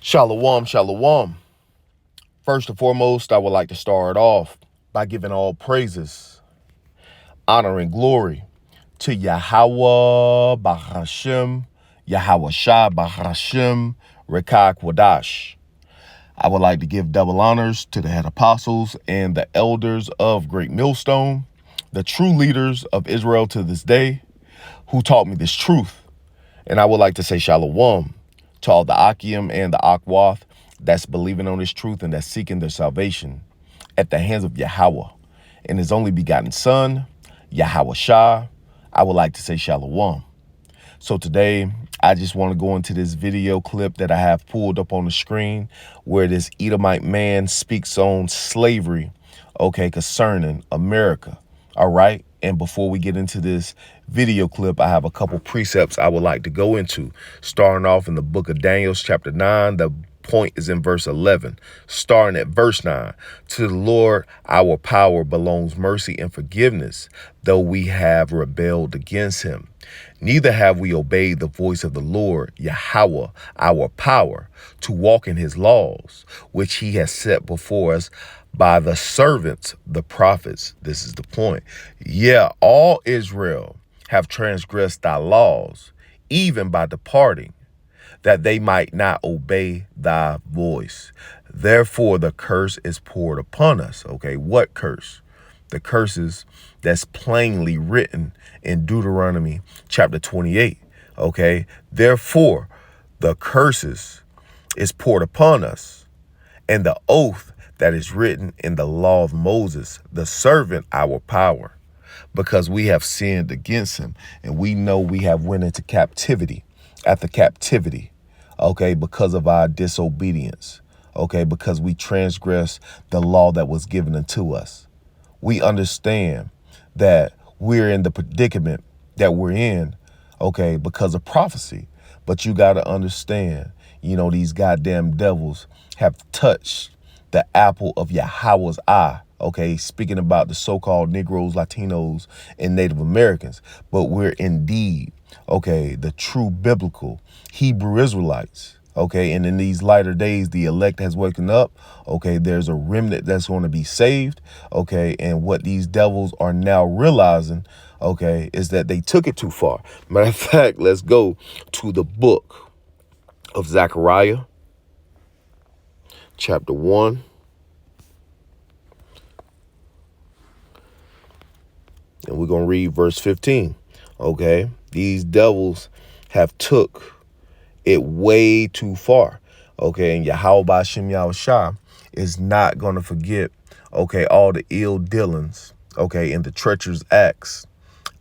Shalom, shalom. First and foremost, I would like to start off by giving all praises, honor, and glory to Yahawah, Bahashem, Yahawashi, Bahashem, Rekak Wadash. I would like to give double honors to the head apostles and the elders of Great Millstone, the true leaders of Israel to this day, who taught me this truth. And I would like to say shalom to all the Akim and the Akwath that's believing on this truth and that's seeking their salvation at the hands of Yahawah and his only begotten son, Yahawashi. I would like to say shalom. So today, I just want to go into this video clip that I have pulled up on the screen where this Edomite man speaks on slavery, concerning America. All right. And before we get into this video clip, I have a couple precepts I would like to go into, starting off in the book of Daniel, chapter 9. The point is in verse 11, starting at verse 9. To the Lord, our power belongs mercy and forgiveness, though we have rebelled against him. Neither have we obeyed the voice of the Lord, Yahawah, our power, to walk in his laws, which he has set before us by the servants, the prophets. This is the point. Yeah, all Israel have transgressed thy laws, even by departing, that they might not obey thy voice. Therefore, the curse is poured upon us. Okay, what curse? The curses that's plainly written in Deuteronomy chapter 28. Okay, therefore, the curses is poured upon us, and the oath that is written in the law of Moses, the servant, our power, because we have sinned against him, and we know we have went into captivity after captivity, because of our disobedience, because we transgressed the law that was given unto us. We understand that we're in the predicament that we're in, because of prophecy. But you got to understand, these goddamn devils have touched the apple of Yahawah's eye, speaking about the so-called Negroes, Latinos, and Native Americans. But we're indeed, the true biblical Hebrew Israelites, and in these lighter days, the elect has woken up, there's a remnant that's going to be saved, and what these devils are now realizing, is that they took it too far. Matter of fact, let's go to the book of Zechariah, chapter 1. And we're going to read verse 15. These devils have took it way too far. And Yahawah Ba'Shem Yahawashi is not going to forget, all the ill dealings, and the treacherous acts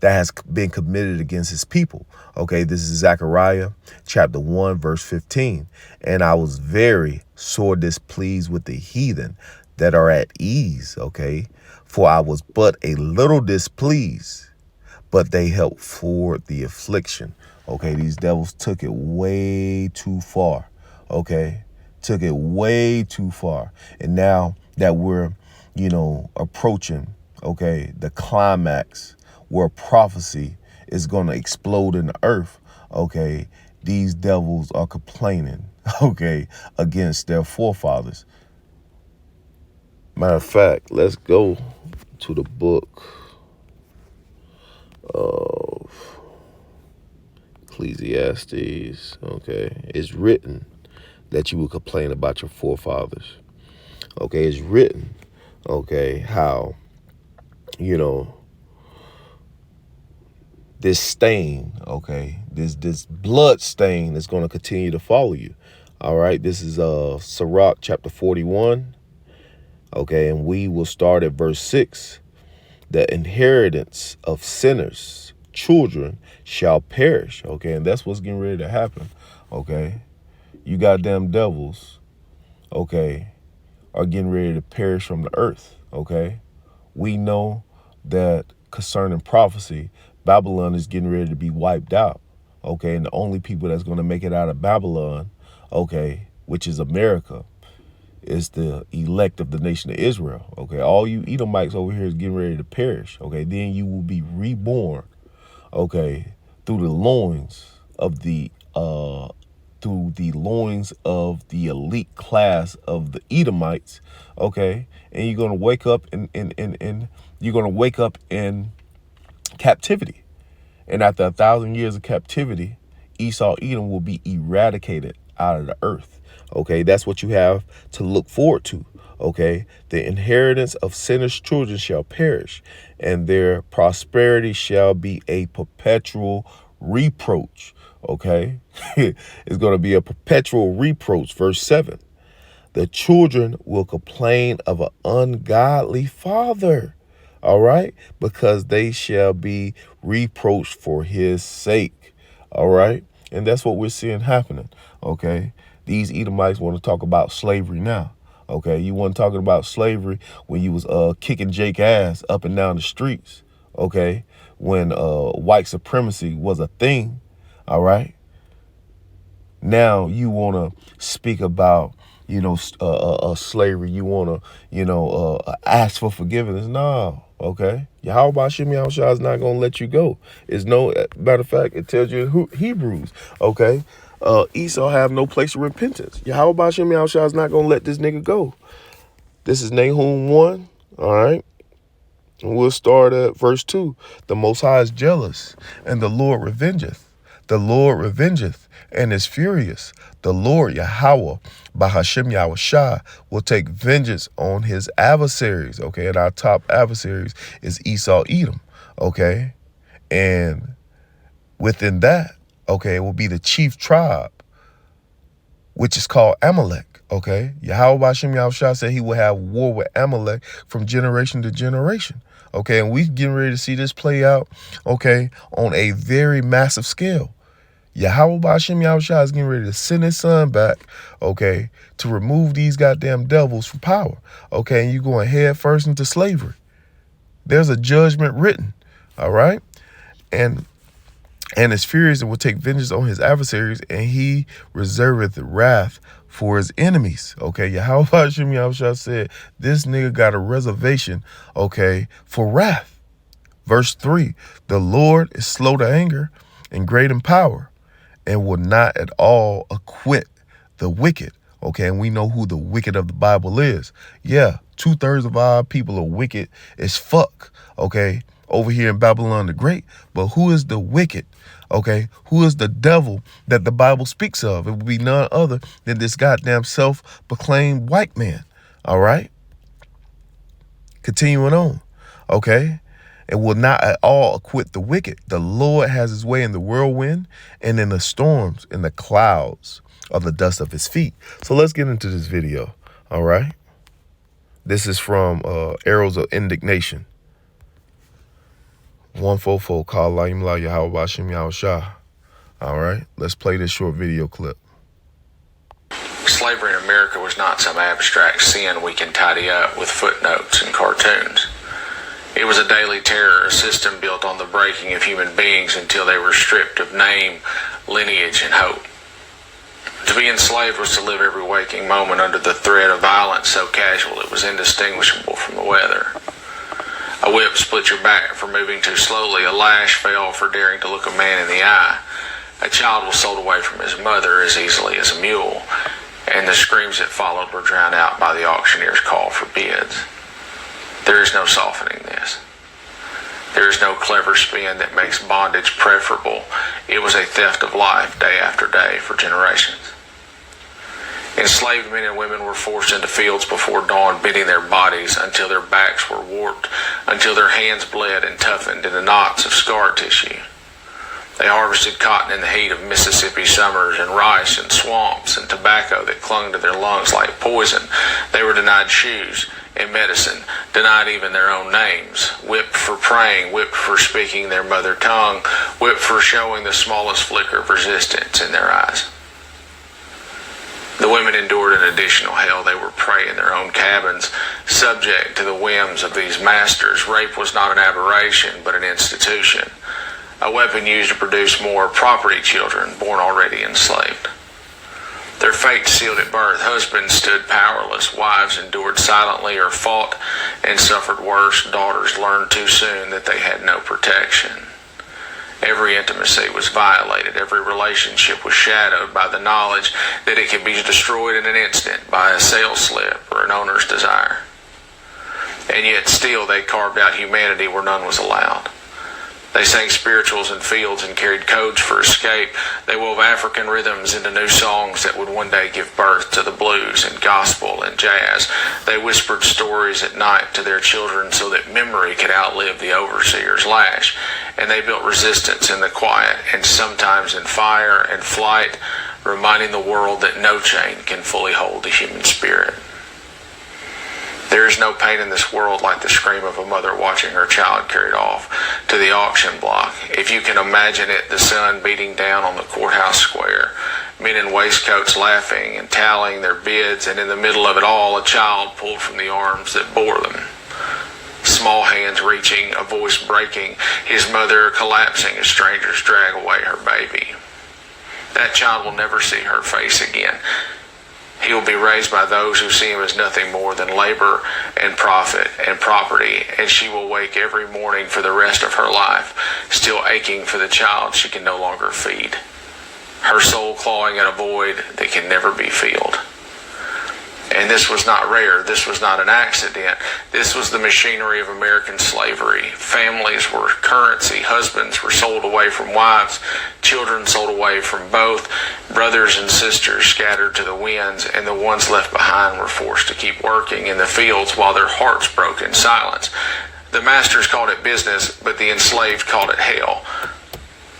that has been committed against his people. This is Zechariah chapter 1, verse 15. And I was very sore displeased with the heathen that are at ease, for I was but a little displeased, but they helped forward the affliction. These devils took it way too far. Took it way too far. And now that we're, approaching, the climax where prophecy is going to explode in the earth, these devils are complaining, against their forefathers. Matter of fact, let's go to the book of Ecclesiastes. It's written that you will complain about your forefathers. It's written, how, this stain, this blood stain is going to continue to follow you. All right, this is Sirach chapter 41. And we will start at verse 6. The inheritance of sinners, children, shall perish. And that's what's getting ready to happen. You goddamn devils, are getting ready to perish from the earth. We know that concerning prophecy, Babylon is getting ready to be wiped out. And the only people that's going to make it out of Babylon, which is America, is the elect of the nation of Israel. All you Edomites over here is getting ready to perish. Then you will be reborn, through the loins of the through the loins of the elite class of the Edomites, okay? And you're going to wake up you're going to wake up in captivity. And after 1,000 years of captivity, Esau, Edom will be eradicated out of the earth. Okay, that's what you have to look forward to. Okay, the inheritance of sinners' children shall perish, and their prosperity shall be a perpetual reproach. Okay, it's going to be a perpetual reproach. Verse 7. The children will complain of an ungodly father. All right, because they shall be reproached for his sake. All right, and that's what we're seeing happening. Okay, these Edomites want to talk about slavery now. Okay, you weren't talking about slavery when you was kicking Jake ass up and down the streets. Okay, when white supremacy was a thing. All right, now you want to speak about slavery. You want to ask for forgiveness. No, okay. Yahawashi is not gonna let you go. It's no matter of fact, it tells you in Hebrews. Okay. Esau have no place of repentance. Yahawashi is not gonna let this nigga go. This is Nahum 1. All right. And we'll start at verse 2. The Most High is jealous, and the Lord revengeth. The Lord revengeth and is furious. The Lord Yahawah, Bahashem Yahawashi, will take vengeance on his adversaries. Okay, and our top adversaries is Esau, Edom. Okay, and within that, okay, it will be the chief tribe, which is called Amalek. Okay, Yahawah Bahashem Yahawashi said he will have war with Amalek from generation to generation. Okay, and we're getting ready to see this play out, okay, on a very massive scale. Yahawah Bahashem Yahawashi is getting ready to send his son back, okay, to remove these goddamn devils from power. Okay, and you're going head first into slavery. There's a judgment written, all right? And is furious and will take vengeance on his adversaries, and he reserveth wrath for his enemies. Okay, Yahawah Bahashem Yahawashi said this nigga got a reservation, okay, for wrath. Verse 3, the Lord is slow to anger and great in power, and will not at all acquit the wicked. Okay, and we know who the wicked of the Bible is. Yeah, 2/3 of our people are wicked as fuck, okay, over here in Babylon the Great. But who is the wicked? Okay, who is the devil that the Bible speaks of? It would be none other than this goddamn self-proclaimed white man. All right, continuing on, okay, and will not at all acquit the wicked. The Lord has his way in the whirlwind and in the storms, in the clouds of the dust of his feet. So let's get into this video. All right, this is from Arrows of Indignation. 144, call Yahawah Bahashem Yahawashi. All right, let's play this short video clip. Slavery in America was not some abstract sin we can tidy up with footnotes and cartoons. It was a daily terror, a system built on the breaking of human beings until they were stripped of name, lineage, and hope. To be enslaved was to live every waking moment under the threat of violence so casual it was indistinguishable from the weather. A whip split your back for moving too slowly. A lash fell for daring to look a man in the eye. A child was sold away from his mother as easily as a mule, and the screams that followed were drowned out by the auctioneer's call for bids. There is no softening this. There is no clever spin that makes bondage preferable. It was a theft of life day after day for generations. Enslaved men and women were forced into fields before dawn, bending their bodies until their backs were warped, until their hands bled and toughened into knots of scar tissue. They harvested cotton in the heat of Mississippi summers, and rice in swamps, and tobacco that clung to their lungs like poison. They were denied shoes and medicine, denied even their own names, whipped for praying, whipped for speaking their mother tongue, whipped for showing the smallest flicker of resistance in their eyes. The women endured an additional hell. They were prey in their own cabins, subject to the whims of these masters. Rape was not an aberration, but an institution, a weapon used to produce more property children born already enslaved. Their fate sealed at birth. Husbands stood powerless. Wives endured silently or fought and suffered worse. Daughters learned too soon that they had no protection. Every intimacy was violated. Every relationship was shadowed by the knowledge that it could be destroyed in an instant by a sales slip or an owner's desire. And yet still they carved out humanity where none was allowed. They sang spirituals in fields and carried codes for escape. They wove African rhythms into new songs that would one day give birth to the blues and gospel and jazz. They whispered stories at night to their children so that memory could outlive the overseer's lash. And they built resistance in the quiet and sometimes in fire and flight, reminding the world that no chain can fully hold the human spirit. There is no pain in this world like the scream of a mother watching her child carried off to the auction block. If you can imagine it, the sun beating down on the courthouse square, men in waistcoats laughing and tallying their bids, and in the middle of it all, a child pulled from the arms that bore them. Small hands reaching, a voice breaking, his mother collapsing as strangers drag away her baby. That child will never see her face again. He will be raised by those who see him as nothing more than labor and profit and property, and she will wake every morning for the rest of her life, still aching for the child she can no longer feed, her soul clawing at a void that can never be filled. And this was not rare. This was not an accident. This was the machinery of American slavery. Families were currency. Husbands were sold away from wives. Children sold away from both. Brothers and sisters scattered to the winds, and the ones left behind were forced to keep working in the fields while their hearts broke in silence. The masters called it business, but the enslaved called it hell.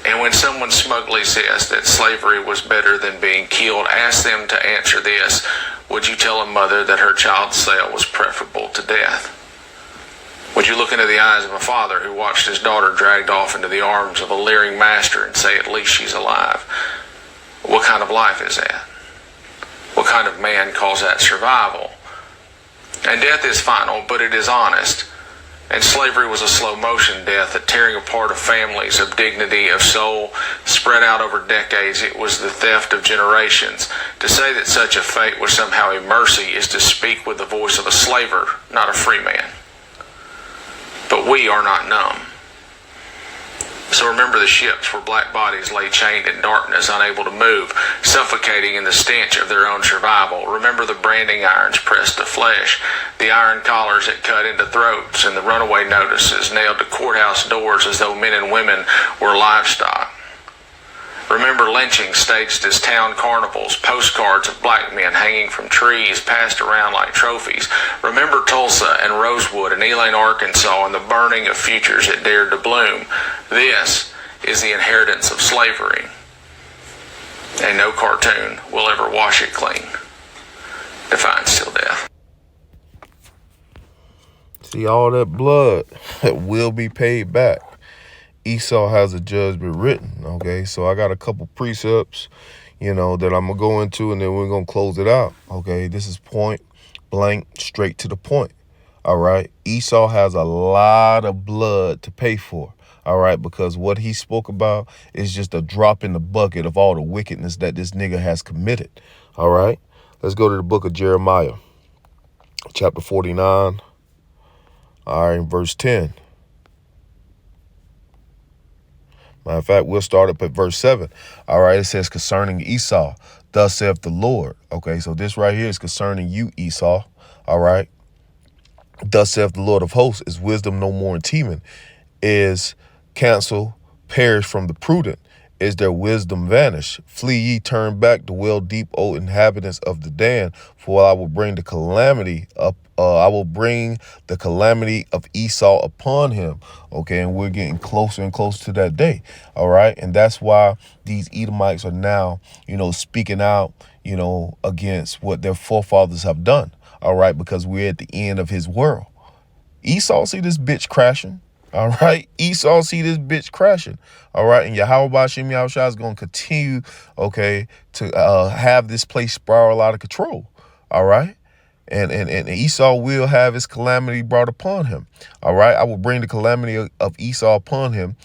And when someone smugly says that slavery was better than being killed, ask them to answer this. Would you tell a mother that her child's sale was preferable to death? Would you look into the eyes of a father who watched his daughter dragged off into the arms of a leering master and say, at least she's alive? What kind of life is that? What kind of man calls that survival? And death is final, but it is honest. And slavery was a slow motion death, a tearing apart of families, of dignity, of soul, spread out over decades. It was the theft of generations. To say that such a fate was somehow a mercy is to speak with the voice of a slaver, not a free man. But we are not numb. So remember the ships where black bodies lay chained in darkness, unable to move, suffocating in the stench of their own survival. Remember the branding irons pressed to flesh, the iron collars that cut into throats, and the runaway notices nailed to courthouse doors as though men and women were livestock. Remember lynching staged as town carnivals, postcards of black men hanging from trees passed around like trophies. Remember Tulsa and Rosewood and Elaine, Arkansas, and the burning of futures that dared to bloom. This is the inheritance of slavery, and no cartoon will ever wash it clean. Defines till death. See, all that blood will be paid back. Esau has a judgment written, okay? So I got a couple precepts, that I'm going to go into, and then we're going to close it out, okay? This is point blank, straight to the point, all right? Esau has a lot of blood to pay for, all right? Because what he spoke about is just a drop in the bucket of all the wickedness that this nigga has committed, all right? Let's go to the book of Jeremiah, chapter 49, all right, verse 10. Matter of fact, we'll start up at verse 7. All right, it says concerning Esau, thus saith the Lord. Okay, so this right here is concerning you, Esau. All right. Thus saith the Lord of hosts, is wisdom no more in Teman? Is counsel perish from the prudent? Is their wisdom vanished? Flee ye, turn back, dwell deep, O inhabitants of the Dan, for I will bring the calamity up. I will bring the calamity of Esau upon him. Okay, and we're getting closer and closer to that day. All right, and that's why these Edomites are now, speaking out, against what their forefathers have done. All right, because we're at the end of his world. Esau see this bitch crashing. All right. Esau see this bitch crashing. All right. And Yahawashi is going to continue, okay, to have this place spiral out of control. All right. And Esau will have his calamity brought upon him. All right. I will bring the calamity of Esau upon him,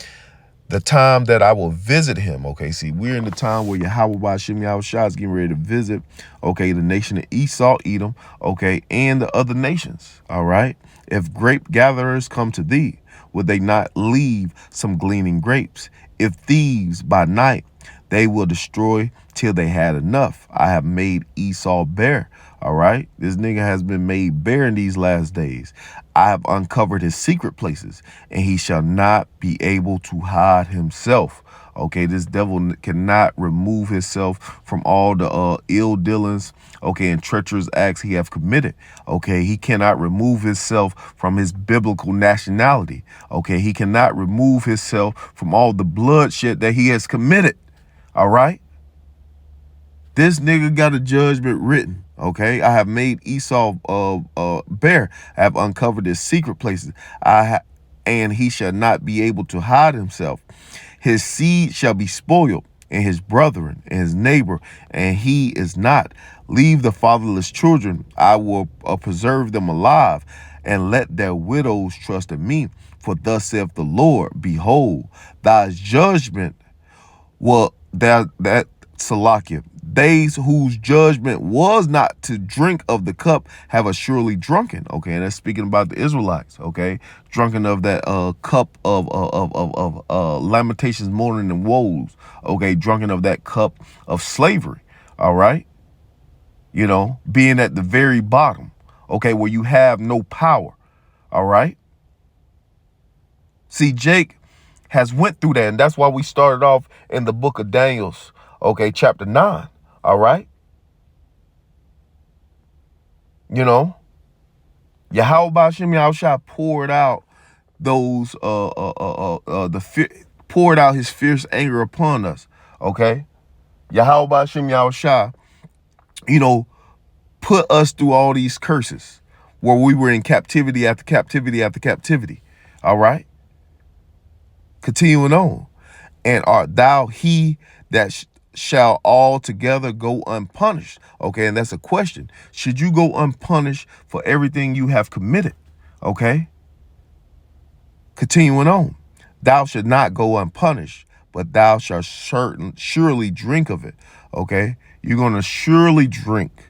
the time that I will visit him. Okay. See, we're in the time where Yahawashi is getting ready to visit, okay, the nation of Esau, Edom, okay, and the other nations. All right. If grape gatherers come to thee, would they not leave some gleaning grapes? If thieves by night, they will destroy till they had enough. I have made Esau bare. All right. This nigga has been made bare in these last days. I have uncovered his secret places, and he shall not be able to hide himself. Okay, this devil cannot remove himself from all the ill dealings, okay, and treacherous acts he have committed. Okay, he cannot remove himself from his biblical nationality. Okay, he cannot remove himself from all the bloodshed that he has committed. All right. This nigga got a judgment written. Okay, I have made Esau bare. I have uncovered his secret places. And he shall not be able to hide himself. His seed shall be spoiled, and his brethren, and his neighbor, and he is not. Leave the fatherless children. I will preserve them alive, and let their widows trust in me. For thus saith the Lord, behold, thy judgment that Salakia, they whose judgment was not to drink of the cup have assuredly drunken. Okay, and that's speaking about the Israelites. Okay, drunken of that cup of lamentations, mourning, and woes. Okay, drunken of that cup of slavery. All right, you know, being at the very bottom. Okay, where you have no power. All right. See, Jake has went through that, and that's why we started off in the book of Daniel's, okay, chapter 9. All right. You know, Yahawashi poured out those poured out his fierce anger upon us. Okay. Yahawashi, you know, put us through all these curses where we were in captivity after captivity after captivity. All right. Continuing on. And art thou he that shall altogether go unpunished? Okay, and that's a question. Should you go unpunished for everything you have committed? Okay. Continuing on. Thou should not go unpunished, but thou shalt surely drink of it. Okay. You're going to surely drink,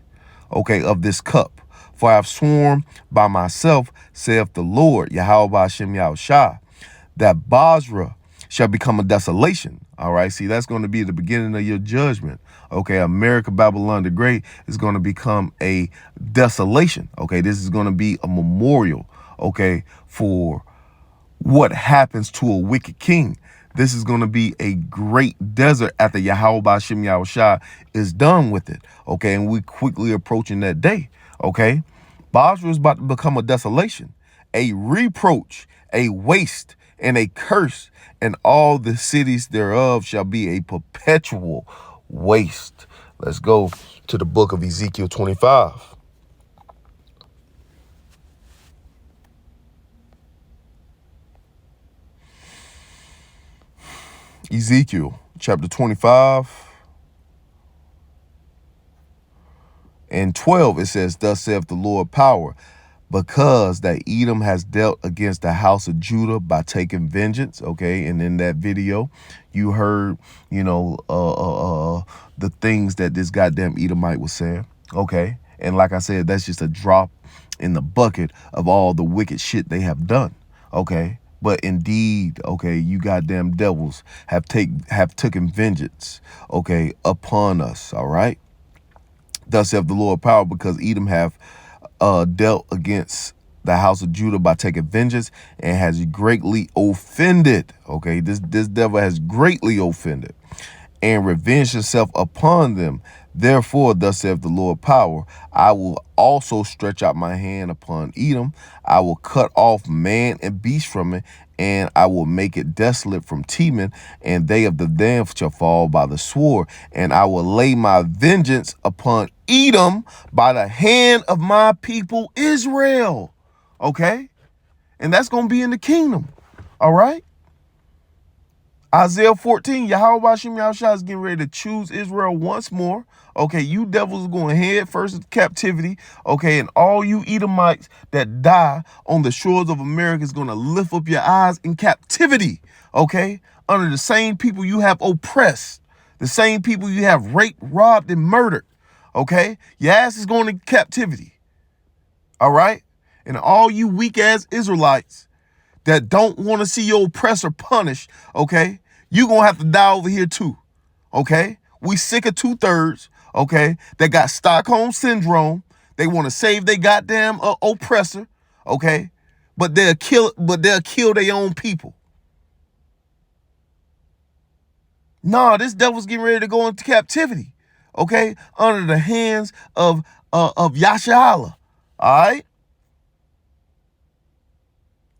okay, of this cup. For I have sworn by myself, saith the Lord, Yahawashi, that Basra shall become a desolation. All right. See, that's going to be the beginning of your judgment. Okay. America, Babylon the Great is going to become a desolation. Okay. This is going to be a memorial. Okay. For what happens to a wicked king. This is going to be a great desert after Yahawashi is done with it. Okay. And we quickly approaching that day. Okay. Basra is about to become a desolation, a reproach, a waste, and a curse, and all the cities thereof shall be a perpetual waste. Let's go to the book of Ezekiel 25. Ezekiel chapter 25 and 12, it says, thus saith the Lord power, because that Edom has dealt against the house of Judah by taking vengeance. Okay. And in that video, you heard, you know, the things that this goddamn Edomite was saying. Okay. And like I said, that's just a drop in the bucket of all the wicked shit they have done. Okay. But indeed, okay, you goddamn devils have taken vengeance, okay, upon us. All right. Thus saith the Lord power, because Edom have dealt against the house of Judah by taking vengeance and has greatly offended. Okay, this devil has greatly offended and revenged himself upon them. Therefore, thus saith the Lord power, I will also stretch out my hand upon Edom. I will cut off man and beast from it, and I will make it desolate from Teman, and they of the damned shall fall by the sword. And I will lay my vengeance upon Edom by the hand of my people Israel. Okay? And that's going to be in the kingdom. All right? Isaiah 14, Yahawashi is getting ready to choose Israel once more. Okay, you devils are going head first into captivity. Okay, and all you Edomites that die on the shores of America is going to lift up your eyes in captivity. Okay, under the same people you have oppressed, the same people you have raped, robbed, and murdered. Okay, your ass is going to captivity. All right, and all you weak ass Israelites that don't want to see your oppressor punished, okay, You gonna have to die over here too. Okay? We sick of 2/3, okay, that got Stockholm syndrome. They want to save their goddamn oppressor, okay? But they'll kill their own people. Nah, this devil's getting ready to go into captivity, okay, under the hands of Yahawah. All right?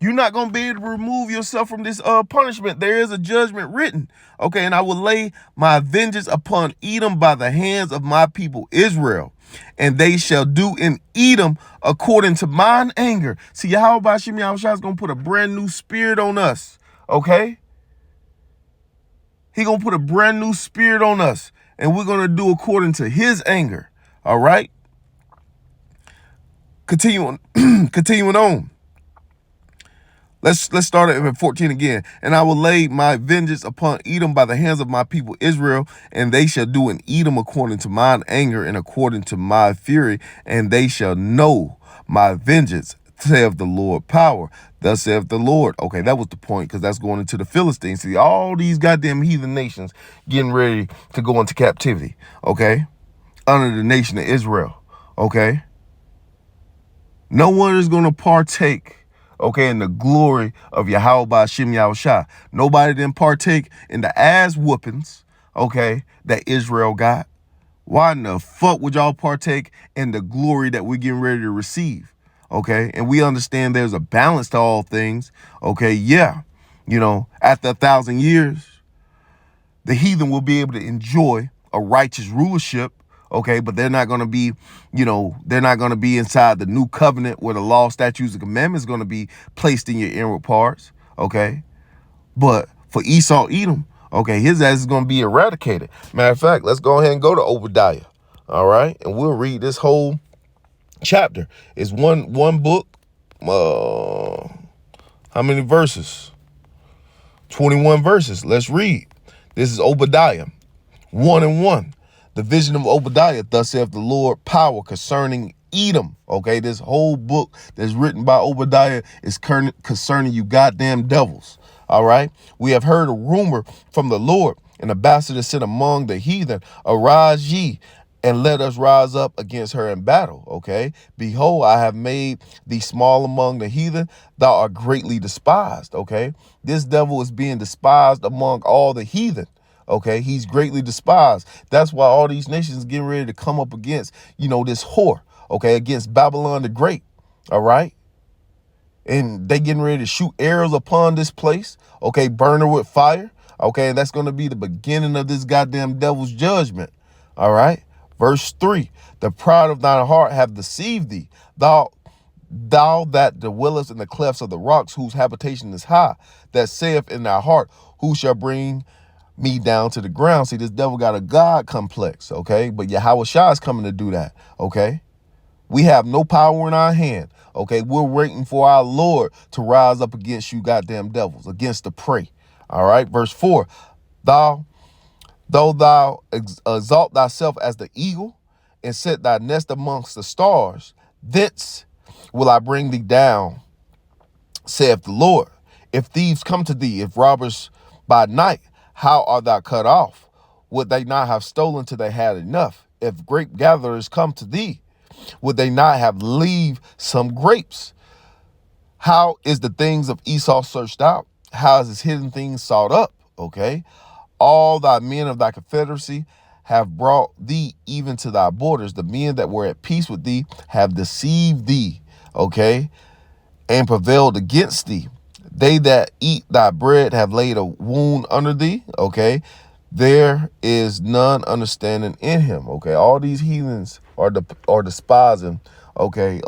You're not going to be able to remove yourself from this punishment. There is a judgment written. Okay, and I will lay my vengeance upon Edom by the hands of my people Israel, and they shall do in Edom according to mine anger. See, Yahawashi is going to put a brand new spirit on us. Okay? He going to put a brand new spirit on us, and we're going to do according to his anger. All right? Continuing on. Let's start at 14 again. And I will lay my vengeance upon Edom by the hands of my people Israel, and they shall do in Edom according to mine anger and according to my fury, and they shall know my vengeance, saith the Lord power. Thus saith the Lord. Okay, that was the point, because that's going into the Philistines. See, all these goddamn heathen nations getting ready to go into captivity, okay, under the nation of Israel, okay? No one is going to partake, okay, in the glory of Yahawashi. Nobody didn't partake in the ass whoopings, okay, that Israel got. Why in the fuck would y'all partake in the glory that we're getting ready to receive? Okay, and we understand there's a balance to all things. Okay, yeah, after 1,000 years, the heathen will be able to enjoy a righteous rulership. Okay, but they're not going to be, they're not going to be inside the new covenant where the law, statutes, and commandments going to be placed in your inward parts. Okay, but for Esau, Edom, okay, his ass is going to be eradicated. Matter of fact, let's go ahead and go to Obadiah. All right, and we'll read this whole chapter. It's one book. How many verses? 21 verses. Let's read. This is Obadiah 1:1. The vision of Obadiah, thus saith the Lord, power concerning Edom. Okay, this whole book that's written by Obadiah is concerning you goddamn devils. All right, we have heard a rumor from the Lord, an ambassador sent among the heathen. Arise ye, and let us rise up against her in battle. Okay, behold, I have made thee small among the heathen. Thou art greatly despised. Okay, this devil is being despised among all the heathen. Okay, he's greatly despised. That's why all these nations getting ready to come up against, this whore, okay, against Babylon the Great, all right? And they getting ready to shoot arrows upon this place, okay, burn her with fire, okay, and that's going to be the beginning of this goddamn devil's judgment, all right? Verse 3, the pride of thine heart have deceived thee, thou that dwellest in the clefts of the rocks, whose habitation is high, that saith in thy heart, who shall bring me down to the ground? See, this devil got a God complex, okay? But Yahawashi is coming to do that, okay? We have no power in our hand, okay? We're waiting for our Lord to rise up against you goddamn devils, against the prey, all right? Verse 4, though thou exalt thyself as the eagle and set thy nest amongst the stars, thence will I bring thee down, saith the Lord. If thieves come to thee, if robbers by night, how art thou cut off? Would they not have stolen till they had enough? If grape gatherers come to thee, would they not have leave some grapes? How is the things of Esau searched out? How is his hidden things sought up? Okay. All thy men of thy confederacy have brought thee even to thy borders. The men that were at peace with thee have deceived thee. Okay. And prevailed against thee. They that eat thy bread have laid a wound under thee. Okay. There is none understanding in him. Okay. All these heathens are despising, okay,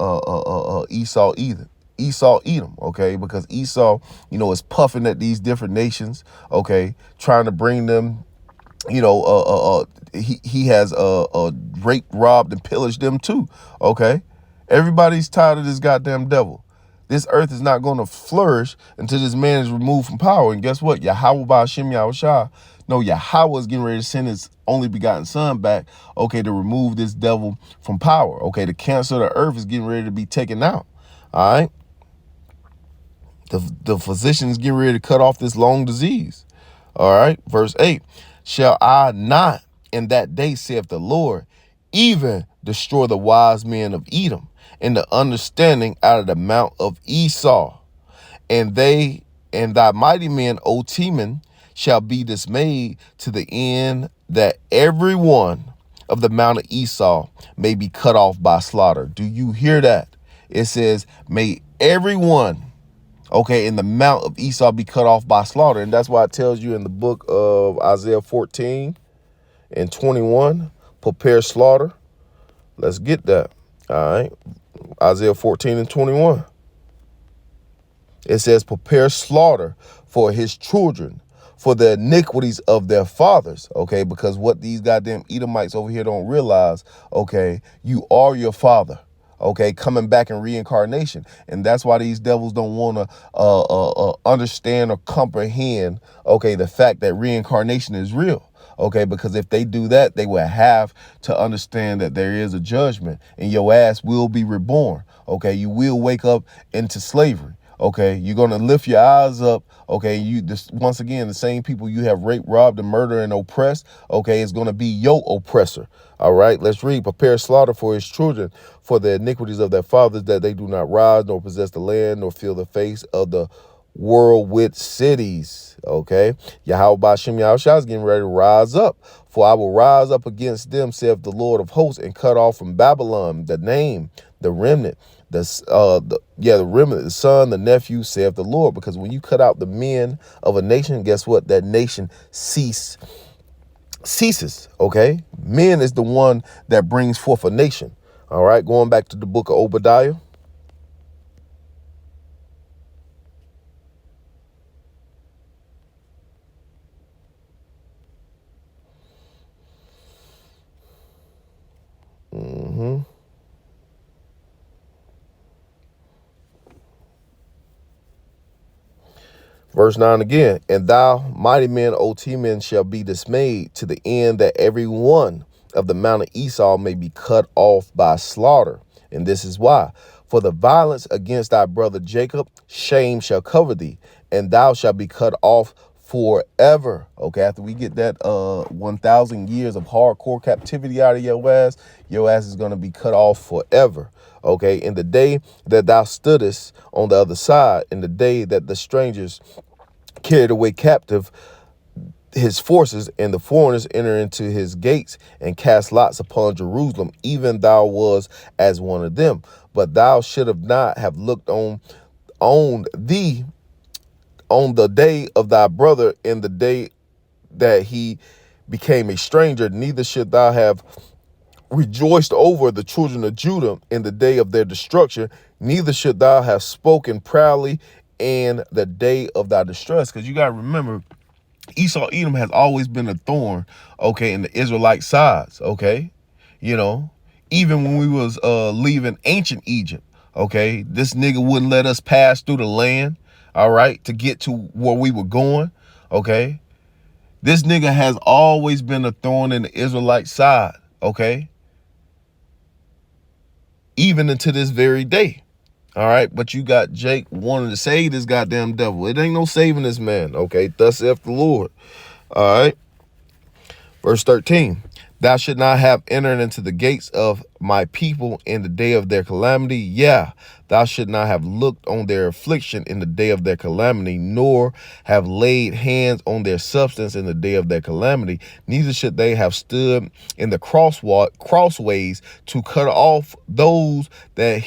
Esau Edom, okay, because Esau, is puffing at these different nations, okay, trying to bring them, he has raped, robbed, and pillaged them too, okay. Everybody's tired of this goddamn devil. This earth is not going to flourish until this man is removed from power. And guess what? Yahawashi, Yahawah is getting ready to send his only begotten son back, okay, to remove this devil from power. Okay, the cancer of the earth is getting ready to be taken out. All right. The physicians getting ready to cut off this long disease. All right, verse 8. Shall I not in that day, saith the Lord, even destroy the wise men of Edom, and the understanding out of the mount of Esau? And they and thy mighty men, O Teman, shall be dismayed, to the end that every one of the mount of Esau may be cut off by slaughter. Do you hear that? It says, may everyone, okay, in the mount of Esau be cut off by slaughter. And that's why it tells you in the book of Isaiah 14 and 21, prepare slaughter. Let's get that. All right. Isaiah 14 and 21. It says, prepare slaughter for his children, for the iniquities of their fathers. Okay, because what these goddamn Edomites over here don't realize, okay, you are your father. Okay, coming back in reincarnation. And that's why these devils don't want to understand or comprehend, okay, the fact that reincarnation is real. Okay, because if they do that, they will have to understand that there is a judgment and your ass will be reborn. Okay, you will wake up into slavery. Okay, you're going to lift your eyes up. Okay, once again, the same people you have raped, robbed, and murdered and oppressed, okay, is going to be your oppressor. All right, let's read. Prepare slaughter for his children, for the iniquities of their fathers, that they do not rise, nor possess the land, nor fill the face of the world with cities. Okay, Yahawah Yahawashi is getting ready to rise up. For I will rise up against them, saith the Lord of hosts, and cut off from Babylon the name, the remnant, the remnant, the son, the nephew, saith the Lord. Because when you cut out the men of a nation, guess what? That nation ceases. Okay, men is the one that brings forth a nation. All right, going back to the book of Obadiah. Verse 9 again, and thou, mighty men, O Teman, shall be dismayed, to the end that every one of the mount of Esau may be cut off by slaughter. And this is why. For the violence against thy brother Jacob, shame shall cover thee, and thou shalt be cut off forever. Okay, after we get that 1,000 years of hardcore captivity out of your ass is going to be cut off forever. Okay, in the day that thou stoodest on the other side, in the day that the strangers carried away captive his forces, and the foreigners enter into his gates and cast lots upon Jerusalem, even thou was as one of them. But thou should have not have looked on thee on the day of thy brother, in the day that he became a stranger, neither should thou have rejoiced over the children of Judah in the day of their destruction, neither should thou have spoken proudly in the day of thy distress. Because you got to remember, Esau, Edom has always been a thorn, okay, in the Israelite sides, okay? You know, even when we was leaving ancient Egypt, okay, this nigga wouldn't let us pass through the land, all right, to get to where we were going, okay? This nigga has always been a thorn in the Israelite side, okay? Even into this very day. All right, but you got Jake wanting to save this goddamn devil. It ain't no saving this man, okay? Thus saith the Lord. All right. Verse 13. Thou should not have entered into the gates of my people in the day of their calamity. Yeah, thou should not have looked on their affliction in the day of their calamity, nor have laid hands on their substance in the day of their calamity. Neither should they have stood in the crossways to cut off those that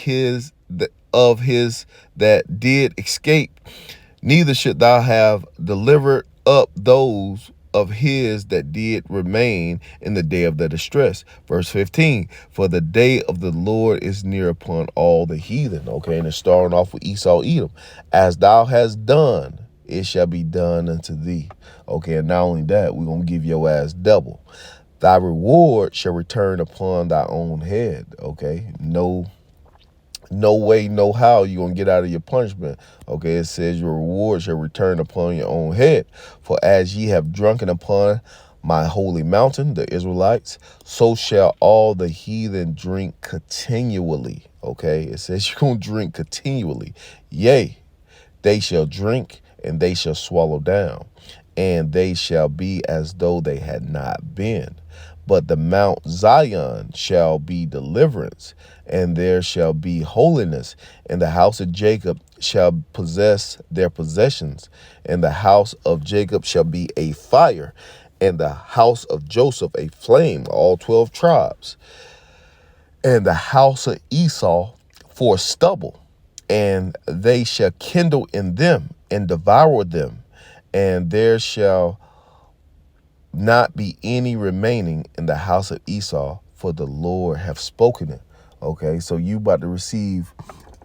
that did escape. Neither should thou have delivered up those of his that did remain in the day of the distress. Verse 15, for the day of the Lord is near upon all the heathen. Okay, and it's starting off with Esau, Edom. As thou hast done, it shall be done unto thee. Okay, and not only that, we're going to give your ass double. Thy reward shall return upon thy own head. Okay, no way, no how you're going to get out of your punishment. Okay, it says your reward shall return upon your own head. For as ye have drunken upon my holy mountain, the Israelites, so shall all the heathen drink continually. Okay, it says you're going to drink continually. Yea, they shall drink and they shall swallow down. and they shall be as though they had not been. But the Mount Zion shall be deliverance, and there shall be holiness, and the house of Jacob shall possess their possessions, and the house of Jacob shall be a fire, and the house of Joseph a flame, all 12 tribes, and the house of Esau for stubble, and they shall kindle in them and devour them, and there shall not be any remaining in the house of Esau, for the Lord hath spoken it. Okay, so you about to receive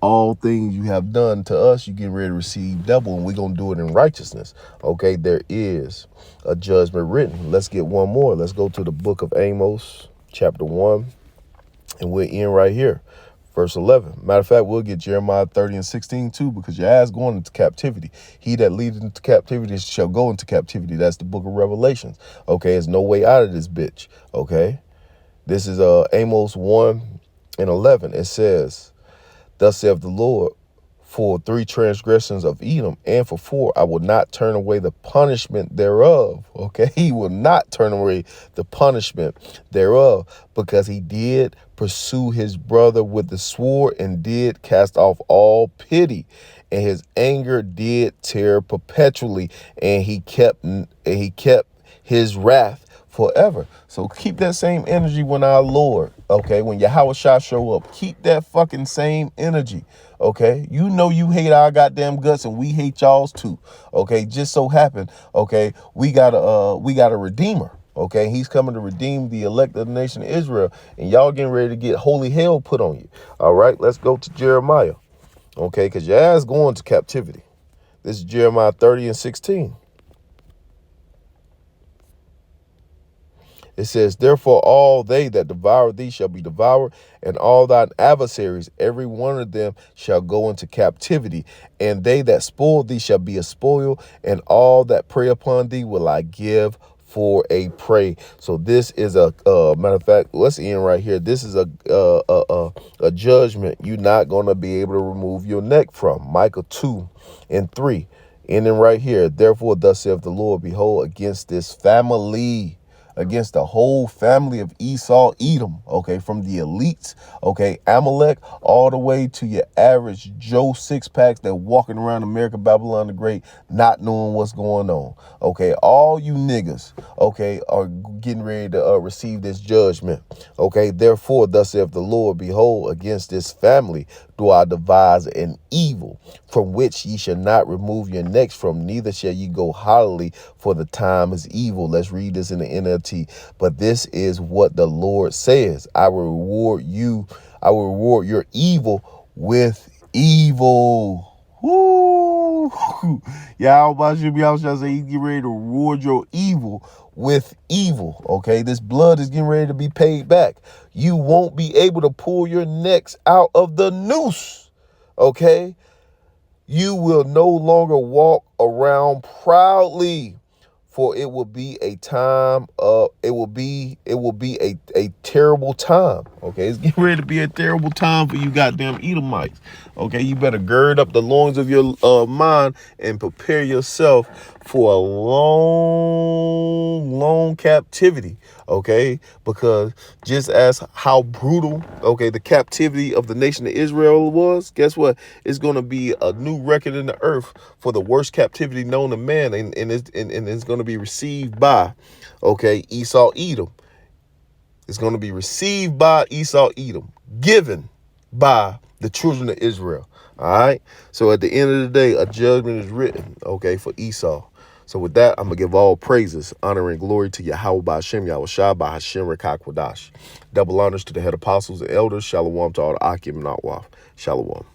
all things you have done to us. You getting ready to receive double, and we're going to do it in righteousness. Okay, there is a judgment written. Let's get one more. Let's go to the book of Amos, chapter 1, and we're in right here. Verse 11. Matter of fact, we'll get Jeremiah 30 and 16 too, because your ass going into captivity. He that leadeth into captivity shall go into captivity. That's the book of Revelations. Okay, there's no way out of this bitch. Okay, this is Amos 1 and 11. It says, thus saith the Lord, for 3 transgressions of Edom, and for 4, I will not turn away the punishment thereof. Okay, he will not turn away the punishment thereof, because he did pursue his brother with the sword, and did cast off all pity, and his anger did tear perpetually, and he kept his wrath forever. So keep that same energy when our Lord, okay, when Yahawashi show up, keep that fucking same energy. Okay, you know you hate our goddamn guts, and we hate y'all's too. Okay, just so happen, okay, we got a redeemer. Okay, he's coming to redeem the elect of the nation of Israel, and y'all getting ready to get holy hell put on you. All right, let's go to Jeremiah. Okay, because your ass going to captivity. This is Jeremiah 30 and 16. It says, therefore all they that devour thee shall be devoured, and all thine adversaries, every one of them shall go into captivity, and they that spoil thee shall be a spoil, and all that prey upon thee will I give for a prey. So this is a matter of fact, let's end right here. This is a judgment you're not going to be able to remove your neck from. Micah 2 and 3, ending right here. Therefore thus saith the Lord, behold, against this family, against the whole family of Esau, Edom, okay, from the elites, okay, Amalek, all the way to your average Joe six-packs that walking around America, Babylon the Great, not knowing what's going on, okay, all you niggas, okay, are getting ready to receive this judgment, okay, therefore, thus saith the Lord, behold, against this family do I devise an evil, from which ye shall not remove your necks from, neither shall ye go haughtily, for the time is evil. Let's read this in the NLT. But this is what the Lord says. I will reward your evil with evil. Woo! Yahawashi say he's getting ready to reward your evil with evil. Okay, this blood is getting ready to be paid back. You won't be able to pull your necks out of the noose. Okay, you will no longer walk around proudly, for it will be a time of, it will be a terrible time. Okay, it's getting ready to be a terrible time for you goddamn Edomites. Okay, you better gird up the loins of your mind and prepare yourself for a long captivity. Okay, because just as how brutal, okay, the captivity of the nation of Israel was, guess what? It's going to be a new record in the earth for the worst captivity known to man, and it's going to be received by, okay, Esau, Edom. It's going to be received by Esau, Edom, given by the children of Israel. All right. So at the end of the day, a judgment is written, okay, for Esau. So with that, I'm going to give all praises, honor, and glory to Yahawah by Hashem, Yahawashi by Hashem Rekakwadash. Double honors to the head apostles and elders. Shalom to all the Akim and Atwaf. Shalom.